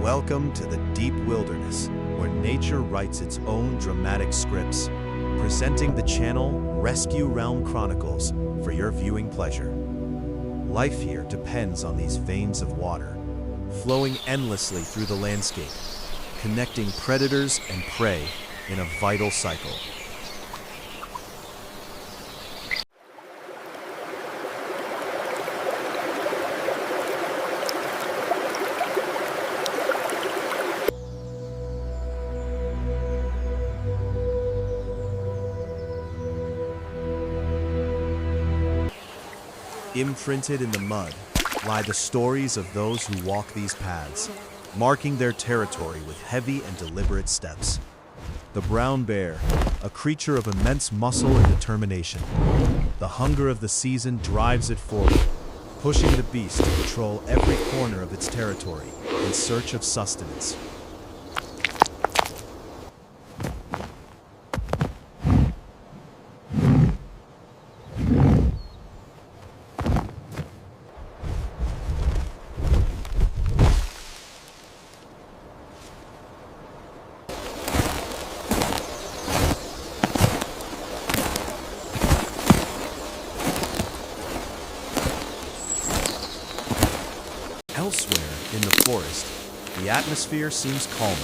Welcome to the deep wilderness, where nature writes its own dramatic scripts, presenting the channel Rescue Realm Chronicles for your viewing pleasure. Life here depends on these veins of water, flowing endlessly through the landscape, connecting predators and prey in a vital cycle. Imprinted in the mud lie the stories of those who walk these paths, marking their territory with heavy and deliberate steps. The brown bear, a creature of immense muscle and determination. The hunger of the season drives it forward, pushing the beast to patrol every corner of its territory in search of sustenance. Elsewhere in the forest, the atmosphere seems calmer,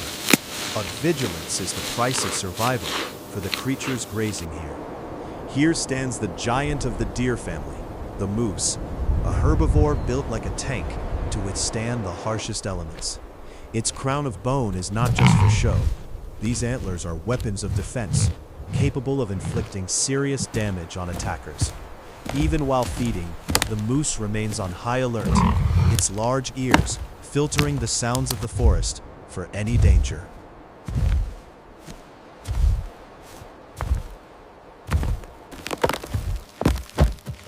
but vigilance is the price of survival for the creatures grazing here. Here stands the giant of the deer family, the moose, a herbivore built like a tank to withstand the harshest elements. Its crown of bone is not just for show. These antlers are weapons of defense, capable of inflicting serious damage on attackers. Even while feeding, the moose remains on high alert, its large ears filtering the sounds of the forest for any danger.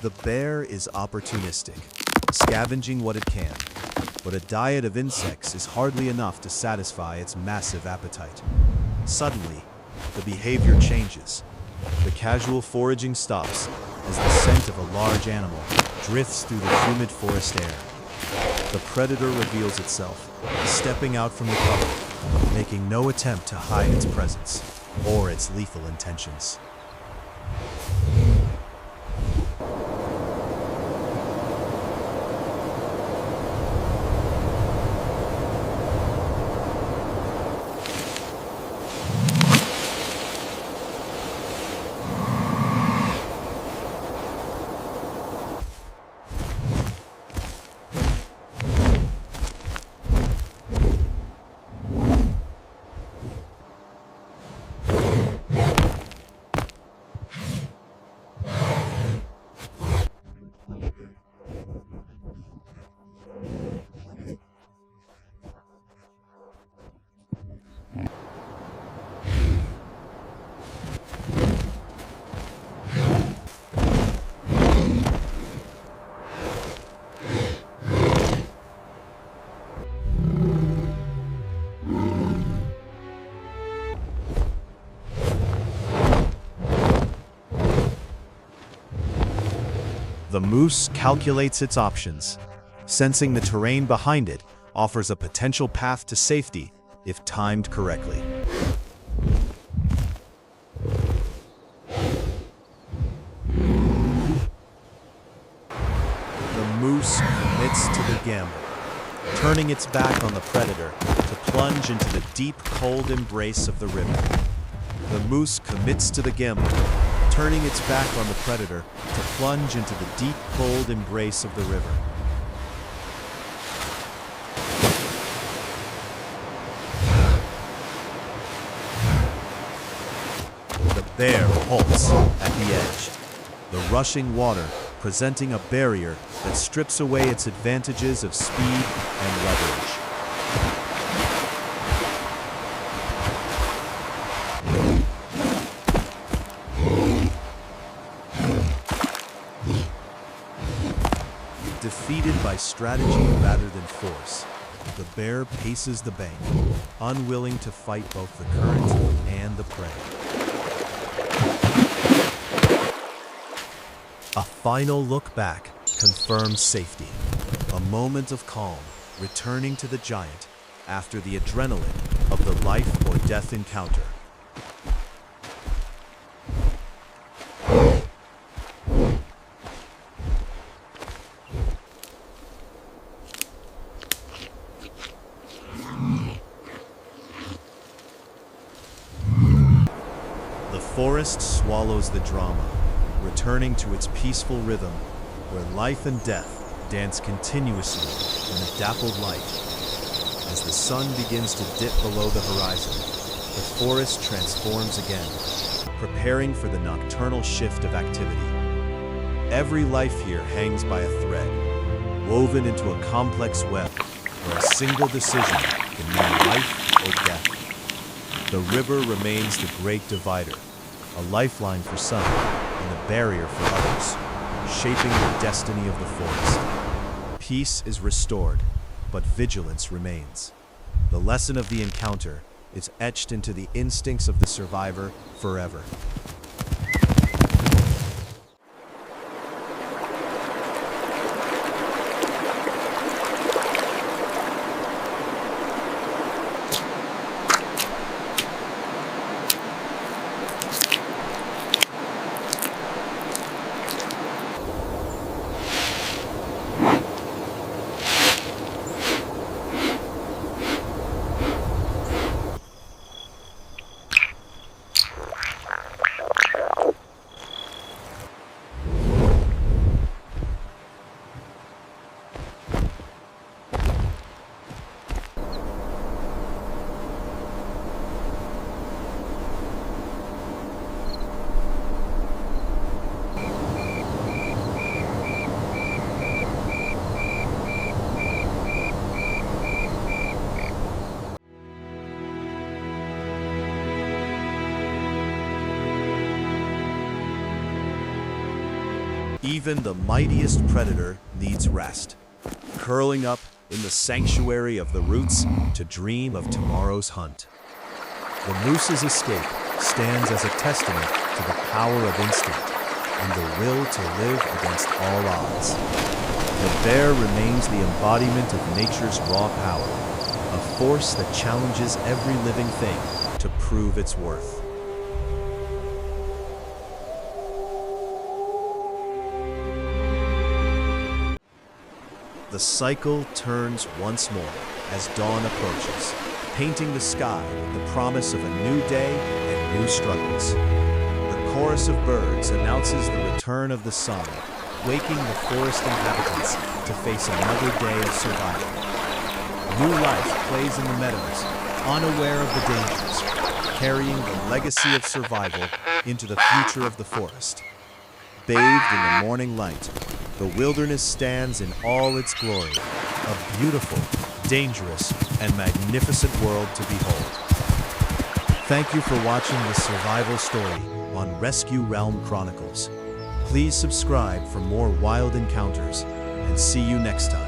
The bear is opportunistic, scavenging what it can, but a diet of insects is hardly enough to satisfy its massive appetite. Suddenly, the behavior changes. The casual foraging stops as the scent of a large animal drifts through the humid forest air. The predator reveals itself, stepping out from the cover, making no attempt to hide its presence or its lethal intentions. The moose calculates its options, sensing the terrain behind it offers a potential path to safety if timed correctly. The moose commits to the gamble, turning its back on the predator to plunge into the deep, cold embrace of the river. The moose commits to the gamble, turning its back on the predator to plunge into the deep, cold embrace of the river. The bear halts at the edge, the rushing water presenting a barrier that strips away its advantages of speed and leverage. Defeated by strategy rather than force, the bear paces the bank, unwilling to fight both the current and the prey. A final look back confirms safety, a moment of calm returning to the giant after the adrenaline of the life or death encounter. The forest swallows the drama, returning to its peaceful rhythm, where life and death dance continuously in a dappled light. As the sun begins to dip below the horizon, the forest transforms again, preparing for the nocturnal shift of activity. Every life here hangs by a thread, woven into a complex web, where a single decision can mean life or death. The river remains the great divider, a lifeline for some and a barrier for others, shaping the destiny of the forest. Peace is restored, but vigilance remains. The lesson of the encounter is etched into the instincts of the survivor forever. Even the mightiest predator needs rest, curling up in the sanctuary of the roots to dream of tomorrow's hunt. The moose's escape stands as a testament to the power of instinct and the will to live against all odds. The bear remains the embodiment of nature's raw power, a force that challenges every living thing to prove its worth. The cycle turns once more as dawn approaches, painting the sky with the promise of a new day and new struggles. The chorus of birds announces the return of the sun, waking the forest inhabitants to face another day of survival. New life plays in the meadows, unaware of the dangers, carrying the legacy of survival into the future of the forest. Bathed in the morning light, the wilderness stands in all its glory, a beautiful, dangerous, and magnificent world to behold. Thank you for watching this survival story on Rescue Realm Chronicles. Please subscribe for more wild encounters, and see you next time.